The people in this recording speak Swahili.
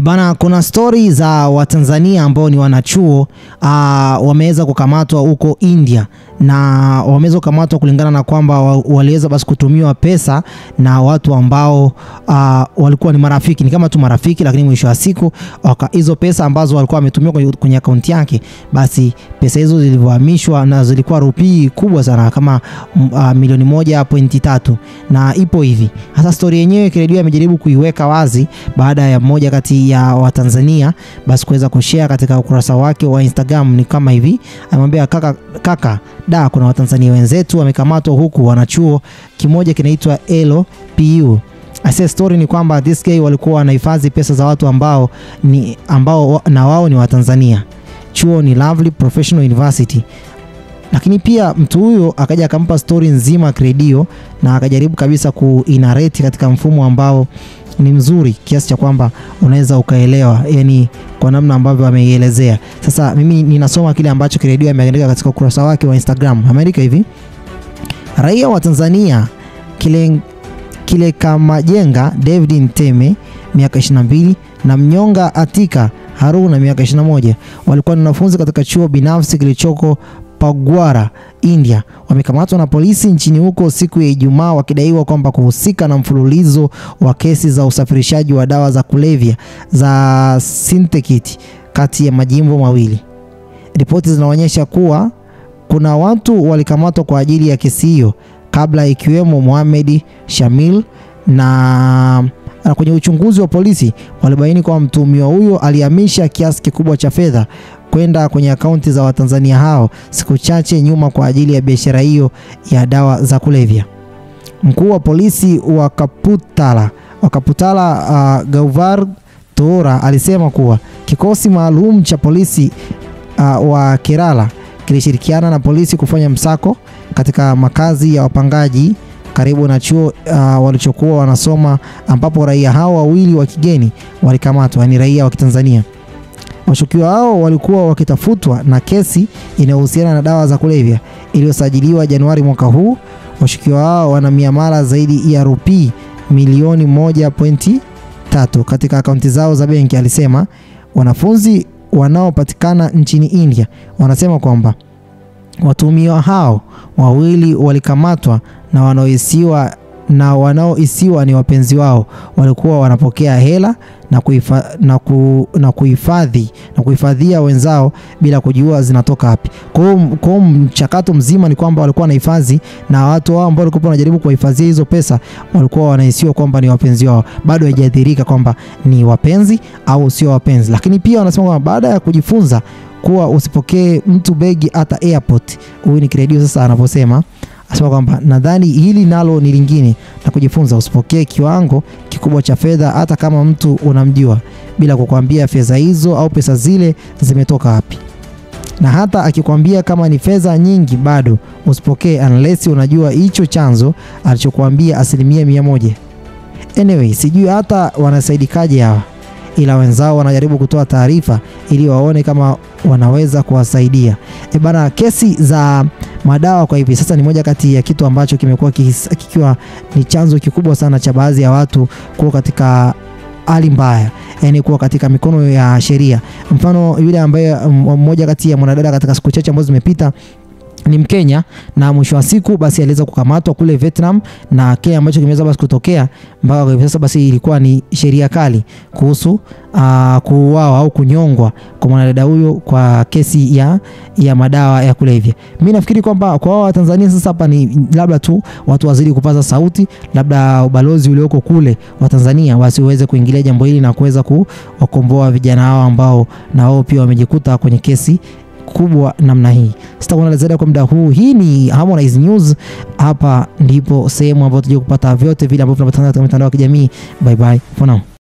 Bana, kuna story za Watanzania ambao ni wanachuo wameweza kukamatwa huko India, na wameweza kukamatwa kulingana na kwamba waliweza basi kutumiwa pesa na watu ambao walikuwa ni marafiki, ni kama tu marafiki, lakini mwisho wa siku hizo pesa ambazo walikuwa wametumia kwenye akaunti yake, basi pesa hizo zilihamishwa na zilikuwa rupii kubwa sana kama milioni 1.3, na ipo hivi. Hasa story yenyewe Kiredio amejaribu kuiweka wazi baada ya mmoja kati ya Watanzania basi kuweza kushare katika ukurasa wake wa Instagram. Ni kama hivi, amemwambia kaka kuna Watanzania wenzetu wamekamatwa huku, wanachuo kimoja kinaitwa LPU. Asa story ni kwamba this guy walikuwa wanahifadhi pesa za watu ambao na wao ni Watanzania. Chuo ni Lovely Professional University. Lakini pia mtu huyo akaja akampa story nzima Kiredio, na akajaribu kabisa kuinarrate katika mfumo ambao ni mzuri kiasi cha kwamba unaweza ukaelewa, yani kwa namna ambavyo ameielezea. Sasa mimi ninasoma kile ambacho Kiredio ameandika katika ukurasa wake wa Instagram. Ameandika hivi: raia wa Tanzania kile kama Jenga David Nteme miaka 22 na Mnyonga Atika Haruna miaka 21 walikuwa ni wanafunzi katika chuo binafsi kilichoko Pagwara, India. Wamekamatwa na polisi nchini huko siku ya Ijumaa wakidaiwa kwamba kuhusika na mfululizo wa kesi za usafirishaji wa dawa za kulevya za synthetic kati ya majimbo mawili. Ripoti zinaonyesha kuwa kuna watu walikamatwa kwa ajili ya kesi hiyo kabla, ikiwemo Mohamed Shamil, na kwenye uchunguzi wa polisi walibaini kwamba mtuhumiwa huyo alihamisha kiasi kikubwa cha fedha kwenda kwenye akaunti za Watanzania hao siku chache nyuma kwa ajili ya biashara hiyo ya dawa za kulevya. Mkuu wa polisi wa Kaputala Gauvar Tora alisema kuwa kikosi maalum cha polisi wa Kerala kilishirikiana na polisi kufanya msako katika makazi ya wapangaji karibu na chuo walichokuwa wanasoma, ambapo raia hao wawili wa kigeni walikamatwa, ni raia wa Kitanzania. Washukiwa hao walikuwa wakitafutwa na kesi inayohusiana na dawa za kulevya iliyosajiliwa Januari mwaka huu. Washukiwa hao wana miamala zaidi ya rupii milioni 1.3 katika akaunti zao za benki, alisema. Wanafunzi wanaopatikana nchini India wanasema kwamba watuhumiwa hao wawili walikamatwa na wanaohisiwa ni wapenzi wao walikuwa wanapokea hela na kuhifadhia wenzao bila kujua zinatoka wapi. Kwa mchakato mzima ni kwamba walikuwa wanahifadhi, na watu wao ambao walikuwa wanajaribu kuhifadhia hizo pesa walikuwa wanahisiwa kwamba ni wapenzi wao. Bado haijadhihirika kwamba ni wapenzi au sio wapenzi. Lakini pia wanasema kwamba baada ya kujifunza kuwa usipokee mtu begi hata airport, huyu ni Kiredio sasa anaposema, asema kwamba nadhani hili nalo ni lingine na kujifunza, usipokee kiwango kikubwa cha fedha hata kama mtu unamjua bila kukwambia fedha hizo au pesa zile zimetoka wapi, na hata akikwambia kama ni fedha nyingi bado usipokee unless unajua hicho chanzo alichokuambia 100%. Anyway, sijui hata wanasaidikaje hawa, ila wenzao wanajaribu kutoa taarifa ili waone kama wanaweza kuwasaidia. Bana, kesi za madawa kwa hivi sasa ni moja kati ya kitu ambacho kimekuwa kikiwa ni chanzo kikubwa sana cha baadhi ya watu kuwa katika hali mbaya, yani kuwa katika mikono ya sheria. Mfano yule ambaye mmoja kati ya mwanadada katika siku chache ambazo zimepita ni Mkenya, na mwisho wa siku basi aliweza kukamatwa kule Vietnam, na kile ambacho kimeweza basi kutokea mpaka hivi sasa basi ilikuwa ni sheria kali kuhusu kuuawa au kunyongwa kwa mwanadada huyo kwa kesi ya madawa ya kulevya. Mimi nafikiri kwamba kwa wao Tanzania sasa hapa ni labda tu watu wazidi kupaza sauti, labda ubalozi ulioko kule wa Tanzania wasiweze kuingilia jambo hili na kuweza kuwakomboa vijana hao ambao na wao pia wamejikuta kwenye kesi kubwa namna hii. Sitakuwa na zaidi kwa muda huu. Hii ni Harmonize News. Hapa ndipo sehemu ambapo tuje kupata vyote vile ambavyo tunapatikana katika mitandao ya kijamii. Bye bye for now.